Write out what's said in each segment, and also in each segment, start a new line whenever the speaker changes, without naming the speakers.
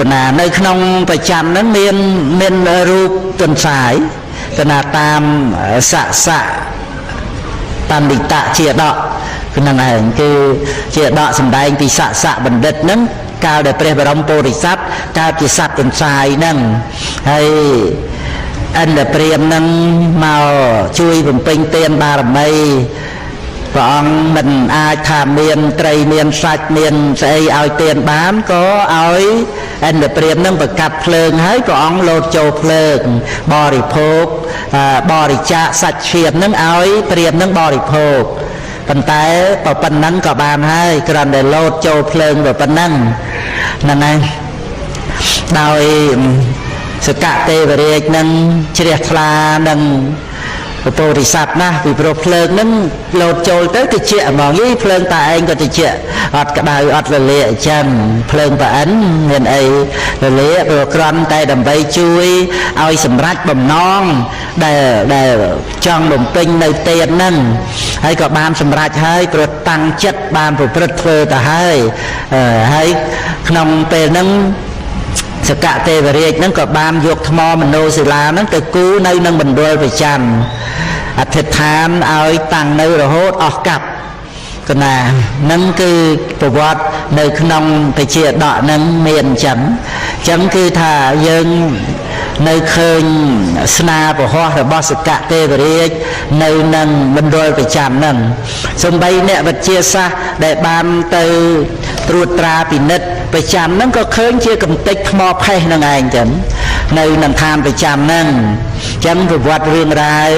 កណានៅក្នុងប្រចាំហ្នឹងមានរូបទន្សាយកណាតាមស័កស័កបណ្ឌិតជាដកហ្នឹងឯងគឺជាដកសម្ដែងពីស័កស័កបណ្ឌិតហ្នឹងកាលដែលព្រះបរមពុរិស័ទកើតជាសត្វទន្សាយហ្នឹងហើយឥន្ទ្រព្រាហ្មណ៍ហ្នឹងមកជួយបំពេញទានបារមីព្រះអង្គមិនអាចថាមានត្រីមានសាច់មានស្អីឲ្យទានបានក៏ឲ្យឥន្ទ្រព្រាហ្មណ៍នឹងប្រកាសភ្លើងហើយព្រះអង្គលោតចូលភ្លើងបរិភោគបរិច្ចាគសាច់ឈាមនឹងឲ្យព្រាហ្មណ៍នឹងបរិភោគប៉ុន្តែប៉ុណ្ណឹងក៏បានហើយគ្រាន់តែលោតចូលភ្លើងប៉ុណ្ណឹងហ្នឹងហើយដោយសកទេវរាជនឹងជ្រះថ្លានឹងពុរិស័ទណាស់ពីព្រោះភ្លើងហ្នឹងលោតចូលទៅតិចហ្មងយីភ្លើងតាឯងក៏តិចអត់ក្តៅអត់រលាកអញ្ចឹងភ្លើងប្រអិនមានអីរលាកព្រោះគ្រាន់តែដើម្បីជួយឲ្យសម្រេចបំណងដែលចង់បំពេញនៅទេនហ្នឹងហើយក៏បានសម្រេចហើយព្រោះតាំងចិត្តបានប្រព្រឹត្តធ្វើទៅហើយក្នុងពេលហ្នឹងសកទេវរាជហ្នឹងក៏បានយកថ្មមនោសិលាហ្នឹងទៅគូរនៅនឹងមណ្ឌលប្រច័នអធិដ្ឋានឲ្យតាំងនៅរហូតអស់កັບកណាហ្នឹងគឺប្រវត្តិនៅក្នុងតិជាដកហ្នឹងមានអញ្ចឹងគឺថាយើងនៅឃើញស្នាប្រហោះរបស់សកទេវរាជនៅនឹងមណ្ឌលប្រច័នហ្នឹងសូម្បីអ្នកវិទ្យាសាស្ត្រដែលបានទៅត្រួតត្រាពិនិត្យប្រចាំហ្នឹងក៏ឃើញជាកំទេចថ្មផេះហ្នឹងឯងចឹងនៅនឹងឋានប្រចាំហ្នឹងចឹងប្រវត្តិរឿងរ៉ាវ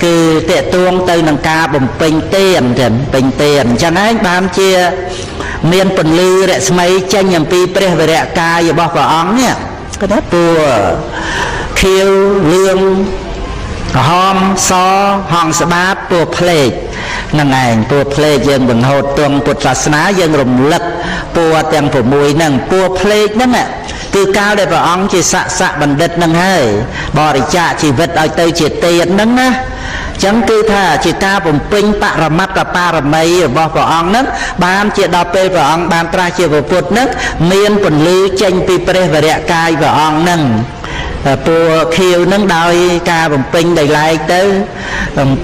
គឺតេតួងទៅនឹងការបំពេញទានចឹងពេញទានចឹងឯងបានជាមានពន្លឺរស្មីចេញអំពីព្រះវរកាយរបស់ព្រះអង្គនេះក៏ថាពណ៌ខៀវលឿងក្រហមសហង្សបាតពណ៌ផ្លេកហ្នឹងឯងពណ៌ផ្លេកយើងបង្ហូតទង់ពុទ្ធសាសនាយើងរំលឹកពណ៌ទាំង6ហ្នឹងពណ៌ផ្លេកហ្នឹងគឺកាលដែលព្រះអង្គជាស័កបណ្ឌិតហ្នឹងហើយបរិច្ចាគជីវិតឲ្យទៅជាទេនហ្នឹងណាចឹងគឺថាជាការបំពេញបរមត្តបារមីរបស់ព្រះអង្គហ្នឹងបានជាដល់ពេលព្រះអង្គបានត្រាស់ជាពុទ្ធហ្នឹងមានពន្លឺចេញពីព្រះវរកាយព្រះអង្គហ្នឹងពណ៌ខៀវនឹងដោយការបំពេញដោយឡែកទៅពណ៌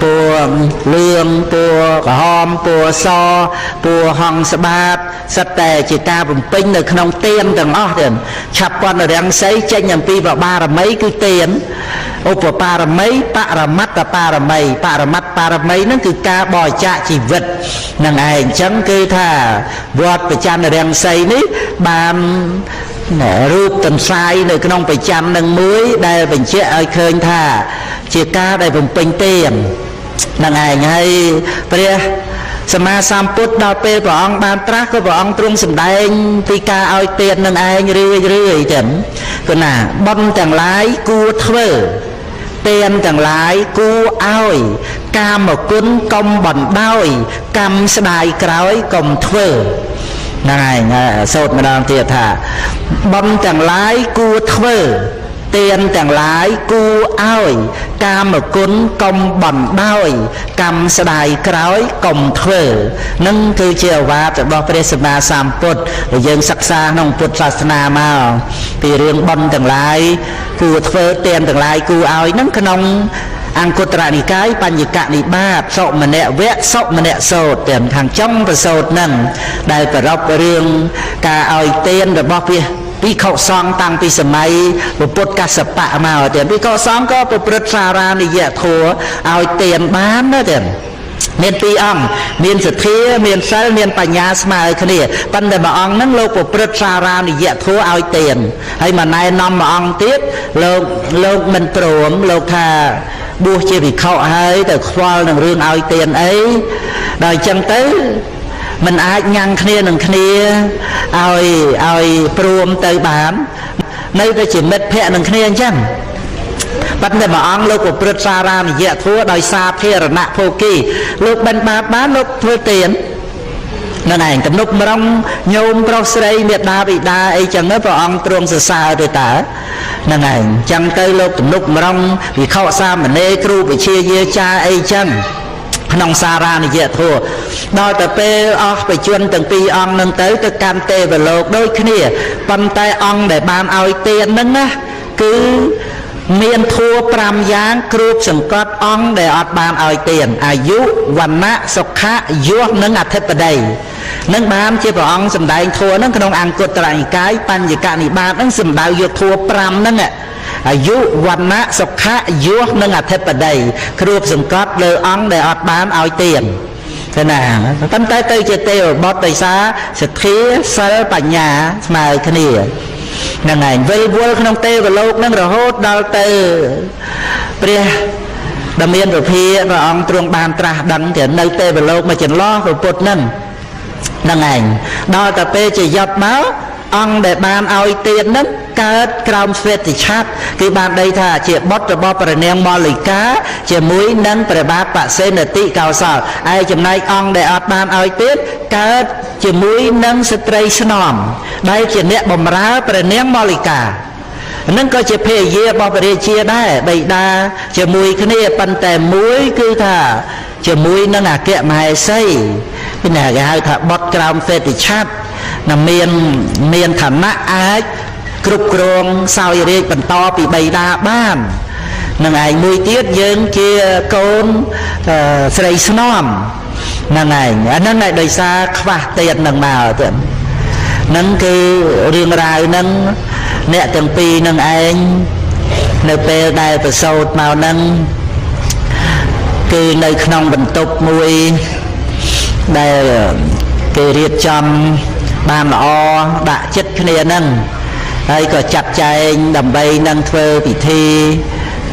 លឿងពណ៌ក្រហមពណ៌សពណ៌ហង្សបាតសិតតែជាការបំពេញនៅក្នុងទានទាំងអស់ទៀតឆាប់ប៉ុនរាំងសីចេញអំពីបារមីគឺទានឧបបារមីបរមត្តបារមីបរមត្តបារមីហ្នឹងគឺការបរិច្ចាគជីវិតនឹងឯងអញ្ចឹងគឺថាវត្តប្រច័នរាំងសីនេះបានរូបទន្សាយនៅក្នុងប្រចាំនឹងមួយដែលបញ្ជាក់ឲ្យឃើញថាជាការដែលបំពេញទាននឹងឯងហើយព្រះសម្មាសម្ពុទ្ធដល់ពេលព្រះអង្គបានត្រាស់ក៏ព្រះអង្គទ្រង់សម្ដែងពីការឲ្យទាននឹងឯងរឿយចឹងគឺណាបុណ្យទាំងឡាយគួរធ្វើទានទាំងឡាយគួរឲ្យកាមគុណកុំបណ្ដោយកម្មស្ដាយក្រោយកុំធ្វើហ្នឹងឯងសូត្រម្ដងទៀតថាបុណ្យទាំងឡាយគួរធ្វើទានទាំងឡាយគួរឲ្យកាមគុណកុំបណ្ដោយកម្មស្ដាយក្រោយកុំធ្វើនឹងគឺជាអាវាទរបស់ព្រះសម្មាសម្ពុទ្ធដែលយើងសិក្សាក្នុងពុទ្ធសាសនាមកពីរឿងបុណ្យទាំងឡាយគួរធ្វើទានទាំងឡាយគួរឲ្យនឹងក្នុងអង្គត្រនិកាយបញ្ញកនិបាតសុមនវៈសុមនសោតទាំងខាងចុងប្រសោតនឹងដែលប្ររពរឿងការឲ្យទានរបស់ភិក្ខុសង្ឃតាំងពីសម័យពុទ្ធកស្សបៈមកទៀតភិក្ខុសង្ឃក៏ប្រព្រឹត្តសារានិយធម៌ឲ្យទានបានណាទៀតមានពីរអង្គមានសទ្ធាមានសិលមានបញ្ញាស្មើគ្នាប៉ុន្តែមួយអង្គហ្នឹងលោកប្រព្រឹត្តសារានិយធម៌ឲ្យទានហើយមកណែនាំមួយអង្គទៀតលោកមិនព្រមលោកថាបួសជាភិក្ខុហើយទៅខ្វល់នឹងរឿងឲ្យទានអីដល់អញ្ចឹងទៅមិនអាចញ៉ាំងគ្នានឹងគ្នាឲ្យព្រមទៅបាននៅតែជាមិត្តភក្តិនឹងគ្នាអញ្ចឹងប៉ុន្តែមួយអង្គលោកប្រព្រឹត្តសារានិយធម៌ដោយសារភារណៈភោគីលោកបិណ្ឌបាតបានលោកធ្វើទាននឹងឯងទំនុកម្រងញោមប្រុសស្រីមេដាបិតាអីចឹងព្រះអង្គទ្រង់សរសើរទៅតើនឹងឯងចឹងទៅលោកទំនុកម្រងវិខសាមណេរគ្រូវិជាយាចារអីចឹង ក្នុងសារនិយធម៌ដល់ទៅពេលអស់បជនទាំងពីរអង្គនឹងទៅកាន់ទេវលោកដូចគ្នាប៉ុន្តែអង្គដែលបានឲ្យទានហ្នឹងណាគឺមានធัว5យ៉ាងគ្រប់សង្កត់អង្គដែលអត់បានឲ្យទានអាយុវណ្ណៈសុខៈយសនិងអធិបតីនឹងបានជាព្រះអង្គសម្ដែងធัวហ្នឹងក្នុងអង្គត្រនិកាយបញ្ញកនិបាតហ្នឹងសម្ដៅយកធัว5ហ្នឹងអាយុវណ្ណៈសុខៈយសនិងអធិបតីគ្រប់សង្កត់លើអង្គដែលអត់បានឲ្យទានthế nào tâm tới tư chơi tiêu bót tay xa sẽ thía sơ bạch nhà mà kia năng ảnh vây vua không tê và lốc năng rồi hốt đau tư bia đầm yên rồi phía và ông trung bàn tra đắng thì nơi tê và lốc mà chẳng lo rồi bột nâng năng ảnh đo cà phê chỉ giọt máu ông để ban ao tiền nângកើតក្រោមស្វេតឆ័ត្រគឺបានដីថាជាបុត្ររបស់ព្រះនាងម៉ាលីកាជាមួយនឹងព្រះបាទបសេនតិកោសលឯចំណែកអង្គដែលអត់បានឲ្យទៀតកើតជាមួយនឹងស្ត្រីស្នំដែលជាអ្នកបម្រើព្រះនាងម៉ាលីកានឹងក៏ជាភរិយារបស់ព្រះរាជាដែរបិតាជាមួយគ្នាប៉ុន្តែមួយគឺថាជាមួយនឹងអគ្គមហេសីពីណាគេហៅថាបុត្រក្រោមស្វេតឆ័ត្រណាមានឋានៈអាចគ្រប់គ្រងសោយរាជបន្តពីបិតាបាននឹងឯងមួយទៀតយើងជាកូនស្រីស្នំនឹងឯងអាហ្នឹងឯងដោយសារខ្វះទៀតនឹងមកទៀតហ្នឹងគឺរឿងរ៉ាវហ្នឹងអ្នកទាំងពីរនឹងឯងនៅពេលដែលប្រសូតមកហ្នឹងគឺនៅក្នុងបន្ទប់មួយដែលគេរៀបចំបានល្អដាក់ចិត្តគ្នាហ្នឹងហើយក៏ចាត់ចែងដើម្បីនឹងធ្វើពិធី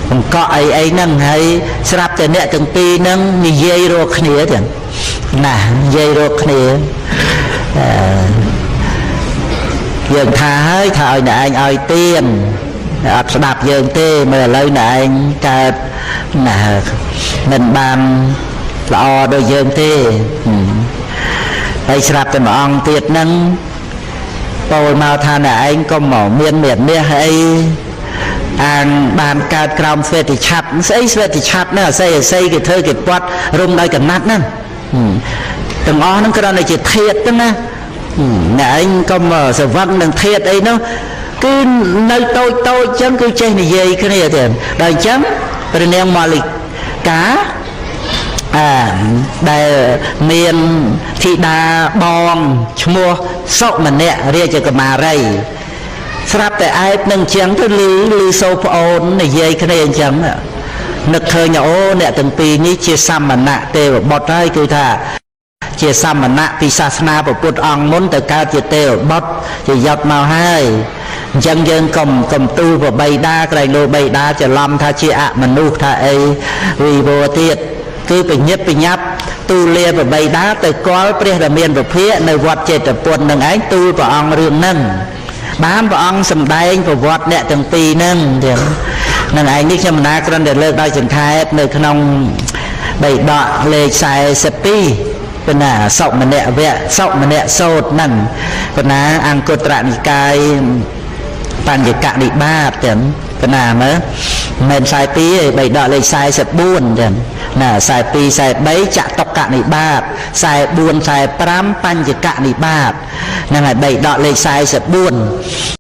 បង្កក់អីហ្នឹងហើយស្រាប់តែអ្នកទាំងពីរហ្នឹងនិយាយរកគ្នាទៀតណានិយាយរកគ្នាយើងថាហើយថាឲ្យអ្នកឯងឲ្យទៀនអត់ស្ដាប់យើងទេមើលឥឡូវអ្នកឯងកើតណាមិនបានល្អដូចយើងទេហើយស្រាប់តែមួយអង្គទៀតហ្នឹងពោលមកថាអ្នកឯងក៏មកមានមេត្តាអីអានបានកើតក្រោមស្វេតឆ័ត្រស្អីស្វេតឆ័ត្រហ្នឹងអស័យគេធ្វើគេពាត់រុំដោយកណាត់ហ្នឹងទាំងអស់ហ្នឹងគ្រាន់តែជាធាតុហ្នឹងណាអ្នកឯងក៏មកសវឹងនឹងធាតុអីនោះគឺនៅតូចតូចអញ្ចឹងគឺចេះនិយាយគ្នាទេដល់អញ្ចឹងព្រះនាងម៉ាលីកាដែលមានធីតាបងឈ្មោះសុមនៈរាជកុមារីស្រាប់តែឯបនឹងអញ្ចឹងទៅឮសូរប្អូននិយាយគ្នាអញ្ចឹងនឹកឃើញអូអ្នកទាំងពីរនេះជាសមណៈទេវបុត្រហើយគឺថាជាសមណៈពីសាសនាពុទ្ធអង្គមុនទៅកើតជាទេវបុត្រជាយត់មកហើយអញ្ចឹងយើងកុំទូលប្របីតាក្រែងលោបីតាច្រឡំថាជាអមនុស្សថាអីវិវរទៀតគឺបញ្ញាបញ្ញាប់ទូលាប្របីតាទៅគាល់ព្រះរាមាប្រភពនៅវត្តចេតពុននឹងឯងទូលព្រះអង្គរឿងហ្នឹងបានព្រះអង្គសម្ដែងប្រវត្តិអ្នកទាំងពីរហ្នឹងទៀតនឹងឯងនេះខ្ញុំណាគ្រាន់តែលើកដោយសង្ខេបនៅក្នុងបៃដកលេខ42ប៉ុណ្ណាសុមនៈវៈសុមនៈសូត្រហ្នឹងប៉ុណ្ណាអង្គត្រនិកាយបញ្ញកនិបាតចឹងប៉ុណ្ណាមើលមិន42ទេបៃដកលេខ44ចឹងណា42 43ចតុកនិបាត44 45បញ្ញកនិបាតហ្នឹងហើយបៃដកលេខ44